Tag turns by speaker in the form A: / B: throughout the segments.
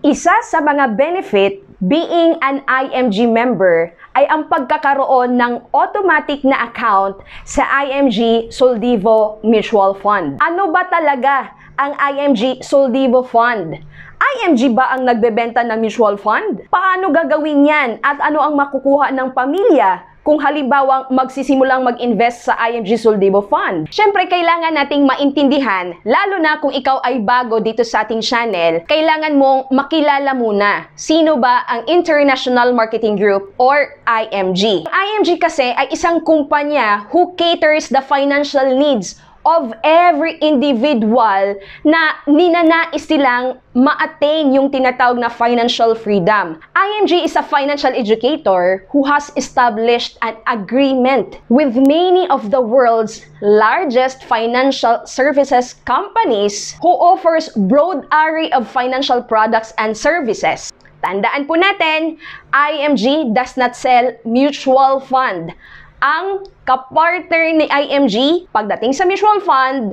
A: Isa sa mga benefit being an IMG member ay ang pagkakaroon ng automatic na account sa IMG Soldivo Mutual Fund. Ano ba talaga ang IMG Soldivo Fund? IMG ba ang nagbebenta ng mutual fund? Paano gagawin yan? At ano ang makukuha ng pamilya kung halimbawang magsisimulang mag-invest sa IMG Soldivo Fund? Siyempre, kailangan nating maintindihan, lalo na kung ikaw ay bago dito sa ating channel, kailangan mong makilala muna sino ba ang International Marketing Group or IMG. Ang IMG kasi ay isang kumpanya who caters the financial needs of every individual na ninanais silang ma-attain yung tinatawag na financial freedom. IMG is a financial educator who has established an agreement with many of the world's largest financial services companies who offers broad array of financial products and services. Tandaan po natin, IMG does not sell mutual fund. Ang kapartner ni IMG pagdating sa mutual fund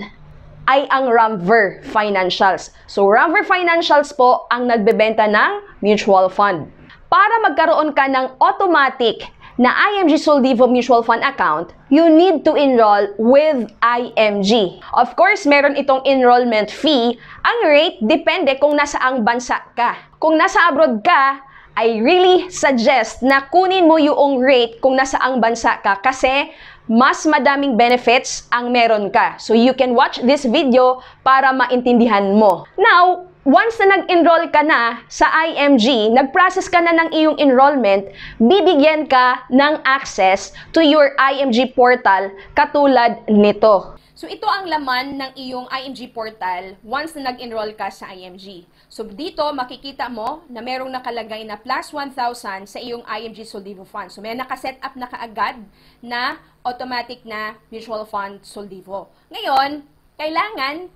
A: ay ang Ramver Financials. So, Ramver Financials po ang nagbebenta ng mutual fund. Para magkaroon ka ng automatic na IMG Soldivo Mutual Fund account, you need to enroll with IMG. Of course, meron itong enrollment fee. Ang rate, depende kung nasaang bansa ka. Kung nasa abroad ka, I really suggest na kunin mo yung rate kung nasaang bansa ka kasi mas madaming benefits ang meron ka. So you can watch this video para maintindihan mo. Now, once na nag-enroll ka na sa IMG, nag-process ka na ng iyong enrollment, bibigyan ka ng access to your IMG portal katulad nito. So ito ang laman ng iyong IMG portal once na nag-enroll ka sa IMG. So dito makikita mo na merong nakalagay na plus 1,000 sa iyong IMG Soldivo Fund. So may nakaset up na kaagad na automatic na mutual fund Soldivo. Ngayon, kailangan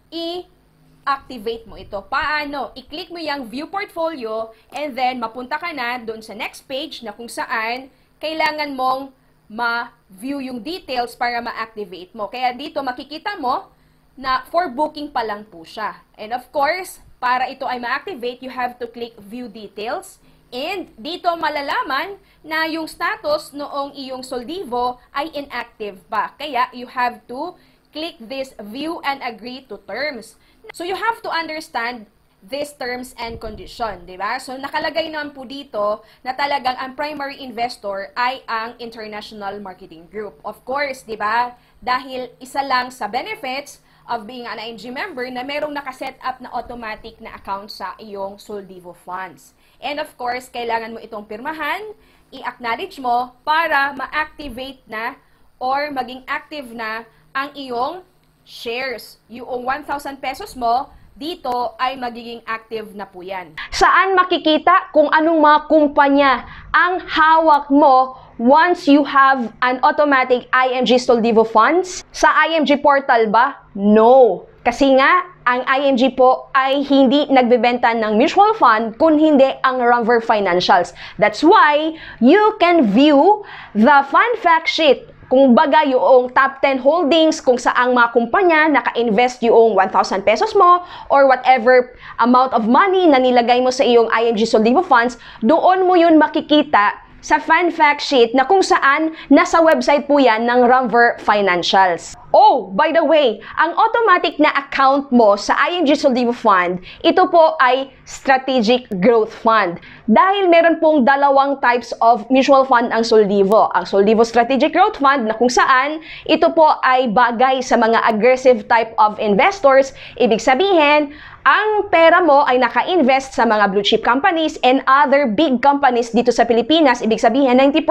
A: i-activate mo ito. Paano? I-click mo yung view portfolio and then mapunta ka na doon sa next page na kung saan kailangan mong ma-view yung details para ma-activate mo. Kaya dito makikita mo na for booking pa lang po siya. And of course, para ito ay ma-activate, you have to click view details. And dito malalaman na yung status noong iyong Soldivo ay inactive pa. Kaya you have to click this view and agree to terms. So you have to understand these terms and condition, di ba? So, nakalagay naman po dito na talagang ang primary investor ay ang International Marketing Group. Of course, di ba? Dahil isa lang sa benefits of being an IMG member na merong nakaset up na automatic na account sa iyong Soldivo funds. And of course, kailangan mo itong pirmahan, i-acknowledge mo para ma-activate na or maging active na ang iyong shares. Yung 1,000 pesos mo, dito ay magiging active na po yan. Saan makikita kung anong mga kumpanya ang hawak mo once you have an automatic IMG Soldivo funds? Sa IMG portal ba? No. Kasi nga, ang IMG po ay hindi nagbebenta ng mutual fund kung hindi ang Ramver Financials. That's why you can view the fund fact sheet. Kung baga yung top 10 holdings, kung saang mga kumpanya naka-invest yung 1,000 pesos mo or whatever amount of money na nilagay mo sa iyong IMG Soldivo funds, doon mo yun makikita sa fund fact sheet na kung saan nasa website po yan ng Ramver Financials. Oh, by the way, ang automatic na account mo sa IMG Soldivo Fund, ito po ay Strategic Growth Fund. Dahil meron pong dalawang types of mutual fund ang Soldivo. Ang Soldivo Strategic Growth Fund na kung saan ito po ay bagay sa mga aggressive type of investors. Ibig sabihin, ang pera mo ay naka-invest sa mga blue chip companies and other big companies dito sa Pilipinas. Ibig sabihin, 90%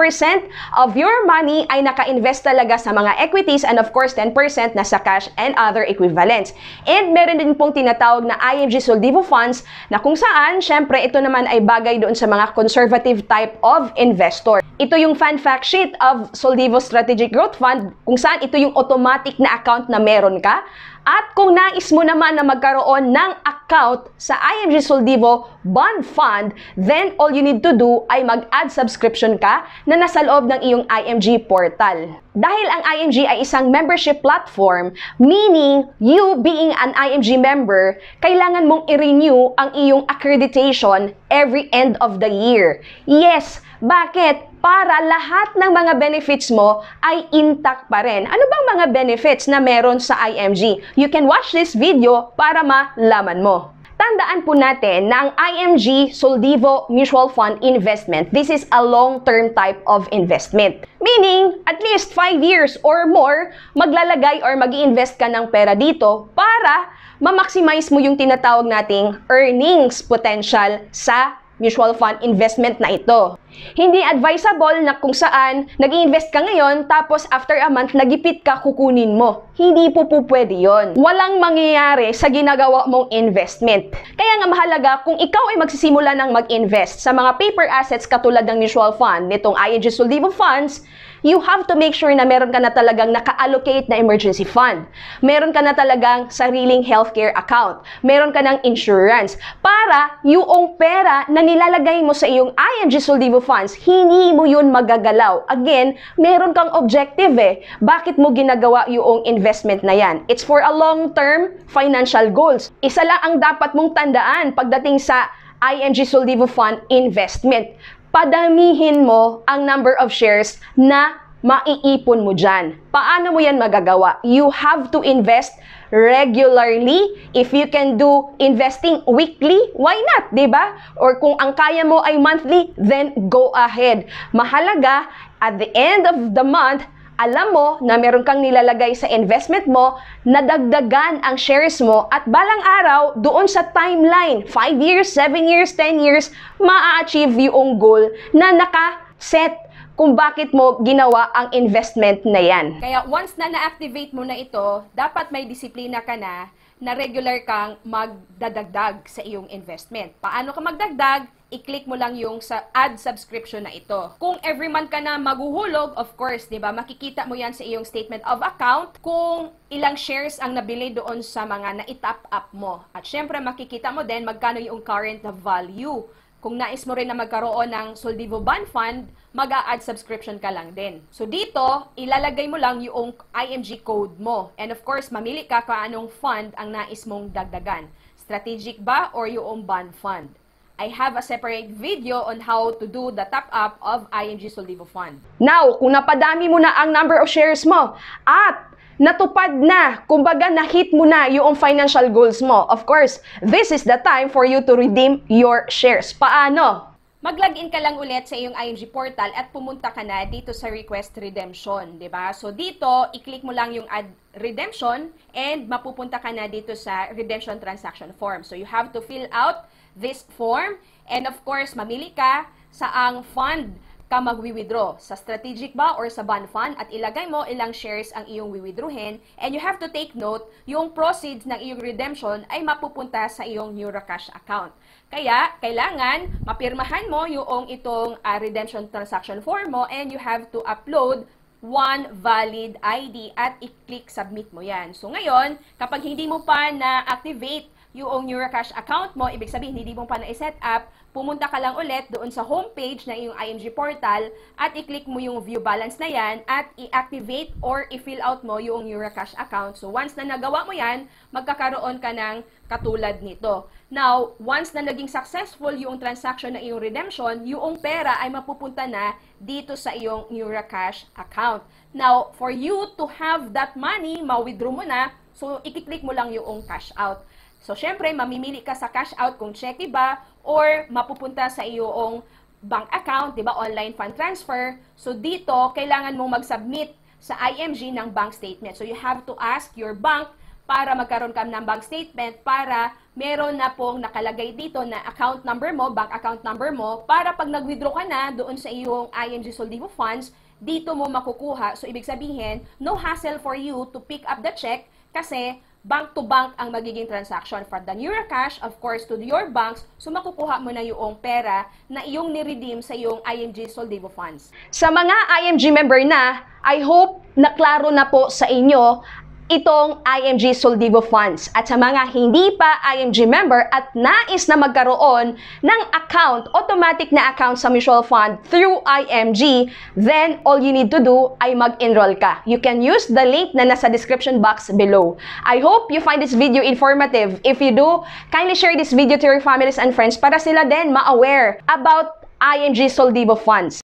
A: of your money ay naka-invest talaga sa mga equities and of course, 10% nasa cash and other equivalents. And meron din pong tinatawag na IMG Soldivo Funds na kung saan, syempre, ito naman ay bagay doon sa mga conservative type of investor. Ito yung fund fact sheet of Soldivo Strategic Growth Fund kung saan ito yung automatic na account na meron ka.
B: At kung nais mo naman na magkaroon ng account sa IMG Soldivo Bond Fund, then all you need to do ay mag-add subscription ka na nasa loob ng iyong IMG portal. Dahil ang IMG ay isang membership platform, meaning you being an IMG member, kailangan mong i-renew ang iyong accreditation every end of the year. Yes, bakit? Para lahat ng mga benefits mo ay intact pa rin. Ano bang mga benefits na meron sa IMG? You can watch this video para malaman mo. Tandaan po natin na ang IMG Soldivo Mutual Fund Investment, this is a long-term type of investment. Meaning, at least 5 years or more, maglalagay or mag-i-invest ka ng pera dito para ma-maximize mo yung tinatawag nating earnings potential sa mutual fund investment na ito. Hindi advisable na kung saan nag-i-invest ka ngayon tapos after a month nagipit ka kukunin mo. Hindi po pwede yon. Walang mangyayari sa ginagawa mong investment. Kaya nga mahalaga kung ikaw ay magsisimula ng mag-invest sa mga paper assets katulad ng mutual fund, nitong ING Soldivo Funds, you have to make sure na meron ka na talagang naka-allocate na emergency fund. Meron ka na talagang sariling healthcare account. Meron ka ng insurance para yung pera na nilalagay mo sa iyong ING Soldivo Funds, hindi mo yun magagalaw. Again, meron kang objective eh. Bakit mo ginagawa yung investment na yan? It's for a long-term financial goals. Isa lang ang dapat mong tandaan pagdating sa ING Soldivo Fund investment. Padamihin mo ang number of shares na maiipon mo dyan. Paano mo yan magagawa? You have to invest regularly. If you can do investing weekly, why not? Diba? Or kung ang kaya mo ay monthly, then go ahead. Mahalaga, at the end of the month, alam mo na meron kang nilalagay sa investment mo, nadagdagan ang shares mo at balang araw, doon sa timeline, 5 years, 7 years, 10 years, maa-achieve yung goal na naka-set kung bakit mo ginawa ang investment na yan.
A: Kaya once na na-activate mo na ito, dapat may disiplina ka na regular kang magdadagdag sa iyong investment. Paano ka magdagdag? I-click mo lang yung sa add subscription na ito. Kung every month ka na maguhulog, of course, di ba, makikita mo yan sa iyong statement of account kung ilang shares ang nabili doon sa mga na-top up mo. At syempre, makikita mo din magkano yung current value. Kung nais mo rin na magkaroon ng Soldivo Bond Fund, mag-a-add subscription ka lang din. So dito, ilalagay mo lang yung IMG code mo. And of course, mamili ka kung anong fund ang nais mong dagdagan. Strategic ba or yung bond fund? I have a separate video on how to do the top-up of IMG Soldivo Fund.
B: Now, kung napadami mo na ang number of shares mo at natupad na, kumbaga na-hit mo na yung financial goals mo, of course, this is the time for you to redeem your shares. Paano?
A: Mag-login ka lang ulit sa iyong IMG portal at pumunta ka na dito sa Request Redemption, di ba? So dito, i-click mo lang yung Add Redemption and mapupunta ka na dito sa Redemption Transaction Form. So you have to fill out this form and of course, mamili ka sa ang fund ka magwi-withdraw, sa strategic ba or sa bond fund, at ilagay mo ilang shares ang iyong wiwithdrawin, and you have to take note, yung proceeds ng iyong redemption ay mapupunta sa iyong Neuracash account. Kaya, kailangan mapirmahan mo yung itong redemption transaction form mo, and you have to upload one valid ID at i-click submit mo yan. So ngayon, kapag hindi mo pa na-activate yung Neuracash account mo, ibig sabihin hindi mo pa na-set up, pumunta ka lang ulit doon sa homepage na iyong IMG portal at i-click mo yung view balance na yan at i-activate or i-fill out mo yung Neuracash account. So once na nagawa mo yan, magkakaroon ka ng katulad nito. Now, once na naging successful yung transaction na iyong redemption, yung pera ay mapupunta na dito sa iyong Neuracash account. Now, for you to have that money, ma-withdraw mo na, so i-click mo lang yung cash out. So, syempre, mamimili ka sa cash out kung cheque ba or mapupunta sa iyong bank account, di ba, online fund transfer. So, dito, kailangan mong mag-submit sa IMG ng bank statement. So, you have to ask your bank para magkaroon ka ng bank statement para meron na pong nakalagay dito na account number mo, bank account number mo, para pag nag-withdraw ka na doon sa iyong IMG Soldivo Funds, dito mo makukuha. So, ibig sabihin, no hassle for you to pick up the check kasi bank to bank ang magiging transaction from the Neuracash, of course, to your banks. So, makukuha mo na yung pera na iyong niredeem sa iyong IMG Soldivo Funds.
B: Sa mga IMG member na, I hope na klaro na po sa inyo itong IMG Soldivo Funds. At sa mga hindi pa IMG member at nais na magkaroon ng account, automatic na account sa mutual fund through IMG, then all you need to do ay mag-enroll ka. You can use the link na nasa description box below. I hope you find this video informative. If you do, kindly share this video to your families and friends para sila din ma-aware about IMG Soldivo Funds.